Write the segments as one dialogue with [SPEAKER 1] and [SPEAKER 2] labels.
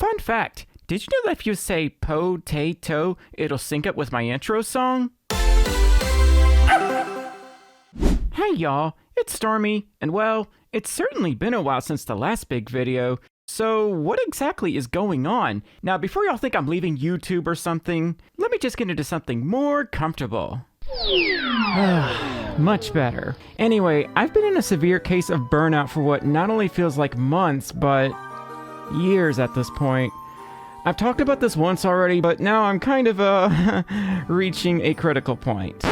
[SPEAKER 1] Fun fact, did you know that if you say po-tay-to, it'll sync up with my intro song? Hey y'all, it's Stormy, and well, it's certainly been a while since the last big video, so what exactly is going on? Now before y'all think I'm leaving YouTube or something, let me just get into something more comfortable. Much better. Anyway, I've been in a severe case of burnout for what not only feels like months, but years at this point. I've talked about this once already, but now I'm kind of, reaching a critical point.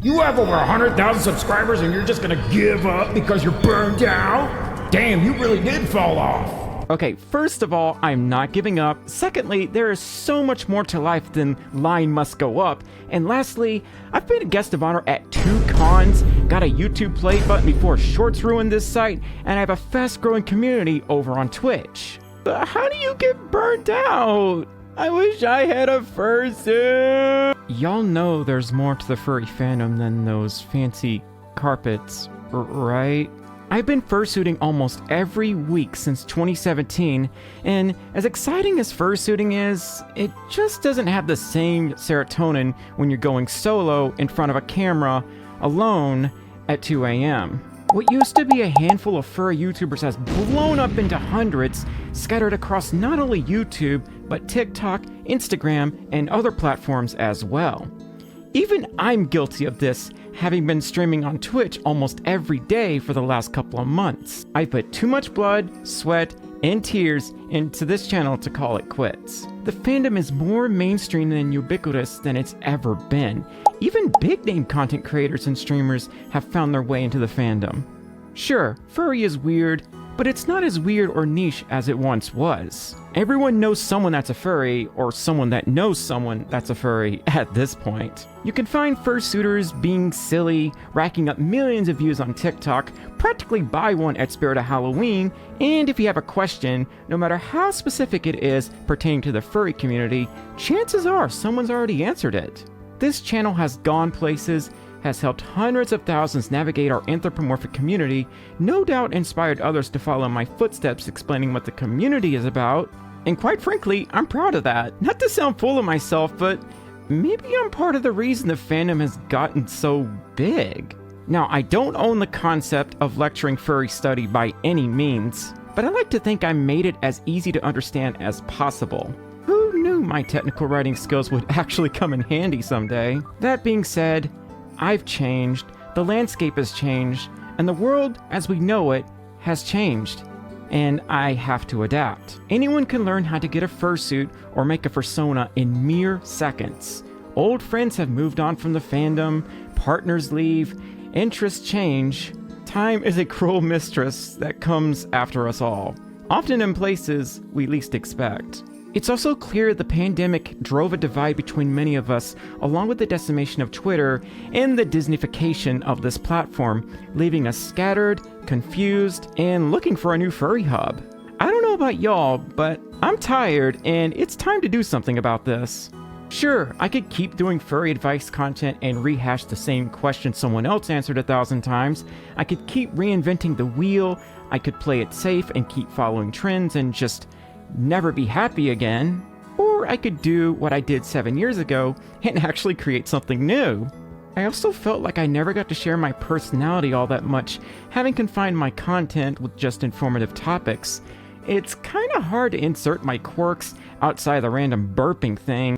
[SPEAKER 2] You have over 100,000 subscribers and you're just gonna give up because you're burned out? Damn, you really did fall off.
[SPEAKER 1] Okay, first of all, I'm not giving up. Secondly, there is so much more to life than line must go up. And lastly, I've been a guest of honor at 2 cons, got a YouTube play button before shorts ruined this site, and I have a fast-growing community over on Twitch. But how do you get burnt out? I wish I had a fursuit. Y'all know there's more to the furry fandom than those fancy carpets, right? I've been fursuiting almost every week since 2017, and as exciting as fursuiting is, it just doesn't have the same serotonin when you're going solo in front of a camera, alone, at 2 a.m. What used to be a handful of furry YouTubers has blown up into hundreds, scattered across not only YouTube, but TikTok, Instagram, and other platforms as well. Even I'm guilty of this, having been streaming on Twitch almost every day for the last couple of months. I put too much blood, sweat, and tears into this channel to call it quits. The fandom is more mainstream and ubiquitous than it's ever been. Even big-name content creators and streamers have found their way into the fandom. Sure, furry is weird, but it's not as weird or niche as it once was. Everyone knows someone that's a furry, or someone that knows someone that's a furry at this point. You can find fursuiters being silly, racking up millions of views on TikTok, practically buy one at Spirit of Halloween, and if you have a question, no matter how specific it is pertaining to the furry community, chances are someone's already answered it. This channel has gone places, has helped hundreds of thousands navigate our anthropomorphic community, no doubt inspired others to follow my footsteps explaining what the community is about, and quite frankly, I'm proud of that. Not to sound full of myself, but maybe I'm part of the reason the fandom has gotten so big. Now, I don't own the concept of lecturing furry study by any means, but I like to think I made it as easy to understand as possible. Who knew my technical writing skills would actually come in handy someday? That being said, I've changed, the landscape has changed, and the world as we know it has changed, and I have to adapt. Anyone can learn how to get a fursuit or make a fursona in mere seconds. Old friends have moved on from the fandom, partners leave, interests change. Time is a cruel mistress that comes after us all, often in places we least expect. It's also clear the pandemic drove a divide between many of us, along with the decimation of Twitter and the Disneyfication of this platform, leaving us scattered, confused, and looking for a new furry hub. I don't know about y'all, but I'm tired, and it's time to do something about this. Sure, I could keep doing furry advice content and rehash the same question someone else answered 1,000 times. I could keep reinventing the wheel. I could play it safe and keep following trends and just never be happy again. Or I could do what I did 7 years ago and actually create something new. I also felt like I never got to share my personality all that much, having confined my content with just informative topics. It's kinda hard to insert my quirks outside the random burping thing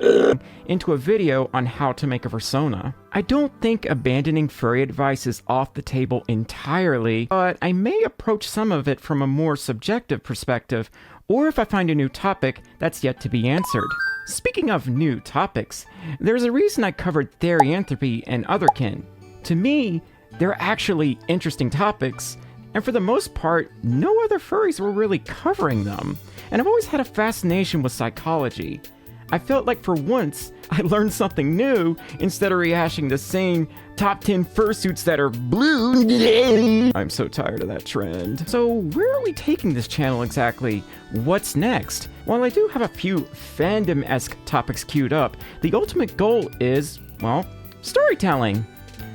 [SPEAKER 1] into a video on how to make a fursona. I don't think abandoning furry advice is off the table entirely, but I may approach some of it from a more subjective perspective, or if I find a new topic that's yet to be answered. Speaking of new topics, there's a reason I covered therianthropy and otherkin. To me, they're actually interesting topics, and for the most part, no other furries were really covering them. And I've always had a fascination with psychology. I felt like for once, I learned something new instead of rehashing the same top 10 fursuits that are blue. I'm so tired of that trend. So where are we taking this channel exactly? What's next? While I do have a few fandom-esque topics queued up, the ultimate goal is, well, storytelling.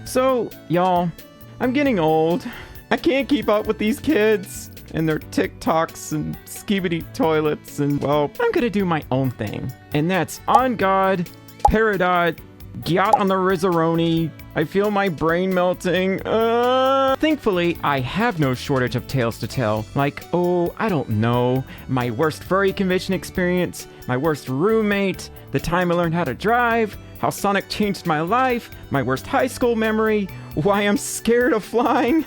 [SPEAKER 1] So, y'all, I'm getting old. I can't keep up with these kids. and their TikToks and skibidi toilets, and well, I'm gonna do my own thing. And that's on God, Peridot, Gyat on the Rizzaroni. I feel my brain melting. Thankfully, I have no shortage of tales to tell. Like, oh, I don't know, my worst furry convention experience, my worst roommate, the time I learned how to drive, how Sonic changed my life, my worst high school memory, why I'm scared of flying,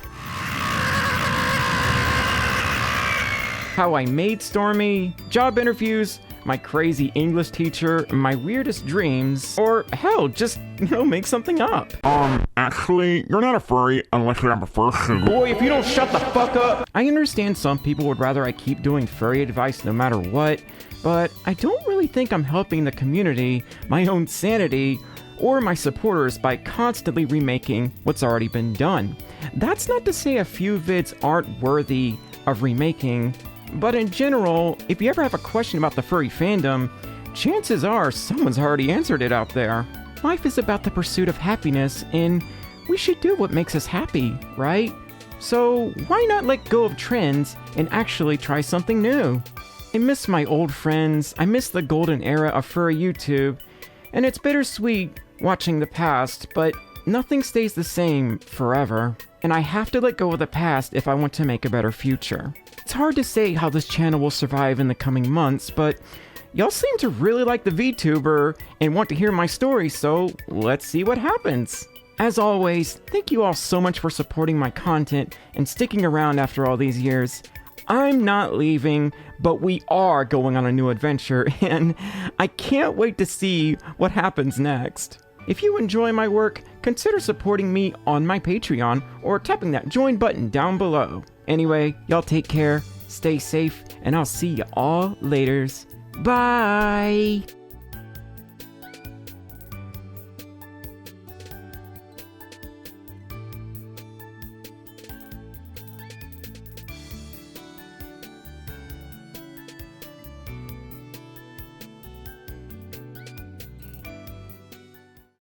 [SPEAKER 1] how I made Stormi, job interviews, my crazy English teacher, my weirdest dreams, or hell, just, make something up.
[SPEAKER 3] Actually, you're not a furry unless you have a fursuit.
[SPEAKER 1] Boy, if you don't shut the fuck up! I understand some people would rather I keep doing furry advice no matter what, but I don't really think I'm helping the community, my own sanity, or my supporters by constantly remaking what's already been done. That's not to say a few vids aren't worthy of remaking, but in general, if you ever have a question about the furry fandom, chances are someone's already answered it out there. Life is about the pursuit of happiness, and we should do what makes us happy, right? So why not let go of trends and actually try something new? I miss my old friends, I miss the golden era of Furry YouTube, and it's bittersweet watching the past, but nothing stays the same forever, and I have to let go of the past if I want to make a better future. It's hard to say how this channel will survive in the coming months, but y'all seem to really like the VTuber and want to hear my story, so let's see what happens. As always, thank you all so much for supporting my content and sticking around after all these years. I'm not leaving, but we are going on a new adventure, and I can't wait to see what happens next. If you enjoy my work, consider supporting me on my Patreon or tapping that join button down below. Anyway, y'all take care, stay safe, and I'll see you all laters. Bye!